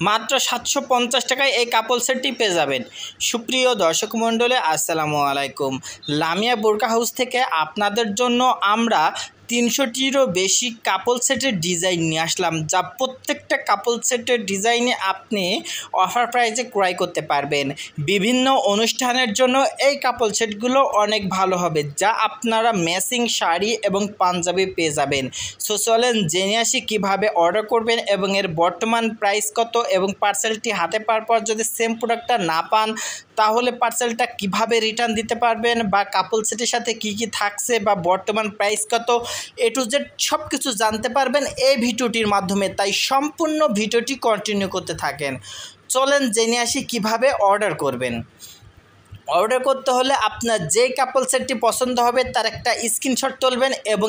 মাত্র ৭৫০ টাকায় এই কাপল সেটটি পেয়ে যাবেন। সুপ্রিয় দর্শক মণ্ডলী, আসসালামু আলাইকুম। লামিয়া বোরকা হাউস থেকে আপনাদের জন্য আমরা ৩০০টিরও বেশি কাপল সেটের ডিজাইন নিয়ে আসলাম, যা প্রত্যেকটা কাপল সেটের ডিজাইনে আপনি অফার প্রাইসে ক্রয় করতে পারবেন। বিভিন্ন অনুষ্ঠানের জন্য এই কাপল সেটগুলো অনেক ভালো হবে, যা আপনারা ম্যাচিং শাড়ি এবং পাঞ্জাবি পেয়ে যাবেন। সো চলেন জেনে আসি কীভাবে অর্ডার করবেন এবং এর বর্তমান প্রাইস কত, এবং পার্সেলটি হাতে পাওয়ার পর যদি সেম প্রোডাক্টটা না পান তাহলে পার্সেলটা কিভাবে রিটার্ন দিতে পারবেন, বা কাপল সেটের সাথে কি কি থাকছে, বা বর্তমান প্রাইস কত, এ টু জেড সব কিছু জানতে পারবেন এই ভিডিওটির মাধ্যমে। তাই সম্পূর্ণ ভিডিওটি কন্টিনিউ করতে থাকেন। চলেন জেনে আসি কিভাবে অর্ডার করবেন। অর্ডার করতে হলে আপনার যে কাপল সেটটি পছন্দ হবে তার একটা স্ক্রিনশট তুলবেন এবং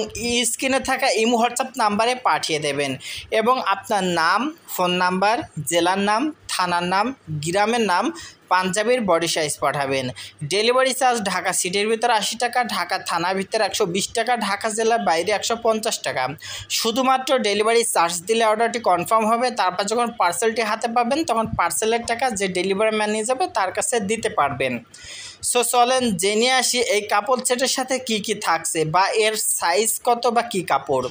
স্ক্রিনে থাকা ইমো হোয়াটসঅ্যাপ নাম্বারে পাঠিয়ে দেবেন, এবং আপনার নাম, ফোন নাম্বার, জেলার নাম, থানার নাম, গ্রামের নাম, পাঞ্জাবির বডি সাইজ পাঠাবেন। ডেলিভারি চার্জ ঢাকা সিটির ভিতরে ৮০ টাকা, ঢাকা থানার ভিতরে ১২০ টাকা, ঢাকা জেলার বাইরে ১৫০ টাকা। শুধুমাত্র ডেলিভারি চার্জ দিলে অর্ডারটি কনফার্ম হবে। তারপর যখন পার্সেলটি হাতে পাবেন তখন পার্সেলের টাকা যে ডেলিভারি ম্যান নিয়ে যাবে তার কাছে দিতে পারবেন। সো চলেন জেনে আসি এই কাপড় সেটের সাথে কি কি থাকছে, বা এর সাইজ কত, বা কি কাপড়।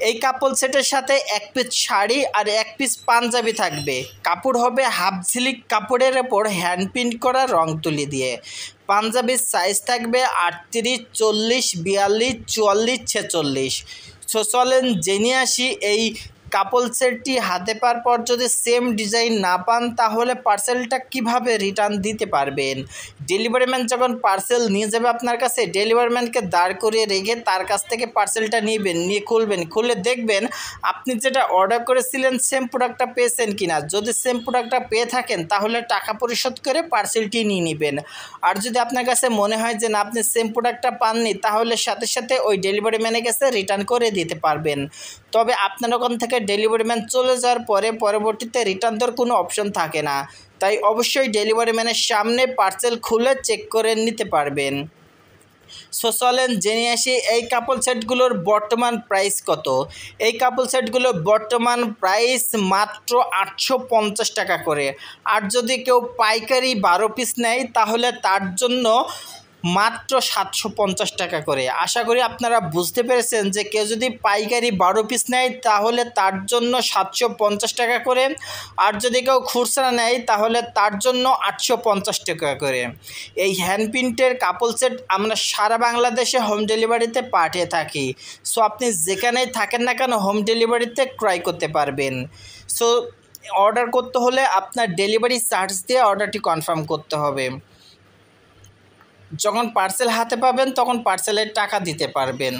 এই কাপড় সেটের সাথে এক পিস শাড়ি আর এক পিস পাঞ্জাবি থাকবে। কাপড় হবে হাফ সিল্ক কাপড়ের ওপর হ্যান্ড প্রিন্ট করা রং তুলি দিয়ে। পাঞ্জাবির সাইজ থাকবে ৩৮, ৪০, ৪২, ৪৪, ৪৬। সো চলেন জেনে আসি এই কাপল সেটটি হাতে পাওয়ার পর যদি সেম ডিজাইন না পান তাহলে পার্সেলটা কিভাবে রিটার্ন দিতে পারবেন। ডেলিভারি ম্যান যখন পার্সেল নিয়ে যাবে আপনার কাছে, ডেলিভারি ম্যানকে দাঁড় করিয়ে রেখে তার কাছ থেকে পার্সেলটা নিয়ে খুলবেন। খুলে দেখবেন আপনি যেটা অর্ডার করেছিলেন সেম প্রোডাক্টটা পেয়েছেন কিনা। যদি সেম প্রোডাক্টটা পেয়ে থাকেন তাহলে টাকা পরিশোধ করে পার্সেলটি নিয়ে নেবেন। আর যদি আপনার কাছে মনে হয় যে না, আপনি সেম প্রোডাক্টটা পাননি, তাহলে সাথে সাথে ওই ডেলিভারি ম্যানের কাছে রিটার্ন করে দিতে পারবেন। তবে আপনার ওখান থেকে ডেলিভারি ম্যান চলে যাওয়ার পরে পরবর্তীতে রিটার্ন দেওয়ার কোনো অপশন থাকে না। তাই অবশ্যই ডেলিভারি ম্যানের সামনে পার্সেল খুলে চেক করে নিতে পারবেন। সো চলেন জেনে আসি এই কাপল সেটগুলোর বর্তমান প্রাইস কত। এই কাপল সেটগুলোর বর্তমান প্রাইস মাত্র ৮৫০ টাকা করে। আর যদি কেউ পাইকারি ১২ পিস নেয় তাহলে তার জন্য মাত্র ৭৫০ টাকা করে। আশা করি আপনারা বুঝতে পেরেছেন যে কেউ যদি পাইকারি ১২ পিস নেয় তাহলে তার জন্য ৭৫০ টাকা করে, আর যদি কেউ খুচরা নেয় তাহলে তার জন্য ৮৫০ টাকা করে। এই হ্যান্ড প্রিন্টের কাপল সেট আমরা সারা বাংলাদেশে হোম ডেলিভারিতে পাঠিয়ে থাকি। সো আপনি যেখানেই থাকেন না কেন হোম ডেলিভারিতে ক্রয় করতে পারবেন। সো অর্ডার করতে হলে আপনার ডেলিভারি চার্জ দিয়ে অর্ডারটি কনফার্ম করতে হবে। যখন পার্সেল হাতে পাবেন তখন পার্সেলের টাকা দিতে পারবেন।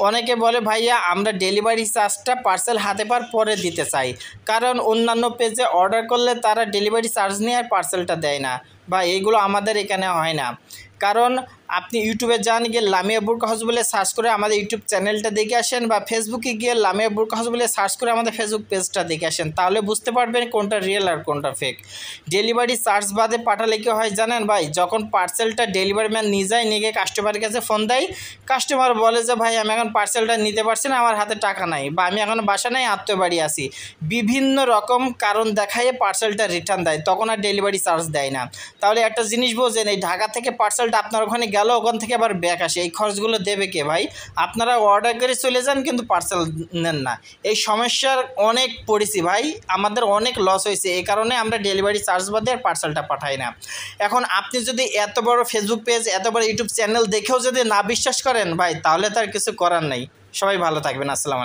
অনেকে বলে ভাইয়া আমরা ডেলিভারি চার্জটা পার্সেল হাতে পাওয়ার পরে দিতে চাই, কারণ অন্যান্য পেজে অর্ডার করলে তারা ডেলিভারি চার্জ নিয়ে আর পার্সেলটা দেয় না। বা এইগুলো আমাদের এখানে হয় না, কারণ আপনি ইউটিউবে যান, গিয়ে লামিয়া বোরকা হাউস বলে সার্চ করে আমাদের ইউটিউব চ্যানেলটা দেখে আসেন, বা ফেসবুকে গিয়ে লামিয়া বোরকা হাউস বলে সার্চ করে আমাদের ফেসবুক পেজটা দেখে আসেন, তাহলে বুঝতে পারবেন কোনটা রিয়েল আর কোনটা ফেক। ডেলিভারি চার্জ বাদে পাঠালে কি হয় জানেন ভাই, যখন পার্সেলটা ডেলিভারি ম্যান নিয়ে যায়, নিয়ে গিয়ে কাস্টমারের কাছে ফোন দেয়, কাস্টমার বলে যে ভাই আমি এখন পার্সেলটা নিতে পারছি না, আমার হাতে টাকা নাই, বা আমি এখন বাসা নাই, আত্মীয় বাড়ি আছি, বিভিন্ন রকম কারণ দেখাইয়ে পার্সেলটা রিটার্ন দেয়, তখন আর ডেলিভারি চার্জ দেয় না। তাহলে একটা জিনিস বোঝেন, এই ঢাকা থেকে পার্সেলটা আপনার ওখানে গেল, ওখান থেকে আবার ব্যাক আসে, এই খরচগুলো দেবে কে ভাই? আপনারা অর্ডার করে চলে যান কিন্তু পার্সেল নেন না। এই সমস্যার অনেক পড়েছি ভাই, আমাদের অনেক লস হয়েছে, এই কারণে আমরা ডেলিভারি চার্জ বাদে আর পার্সেলটা পাঠাই না। এখন আপনি যদি এত বড় ফেসবুক পেজ, এত বড় ইউটিউব চ্যানেল দেখেও যদি না বিশ্বাস করেন ভাই, তাহলে তার কিছু করার নেই। সবাই ভালো থাকবেন। আসসালামু আলাইকুম।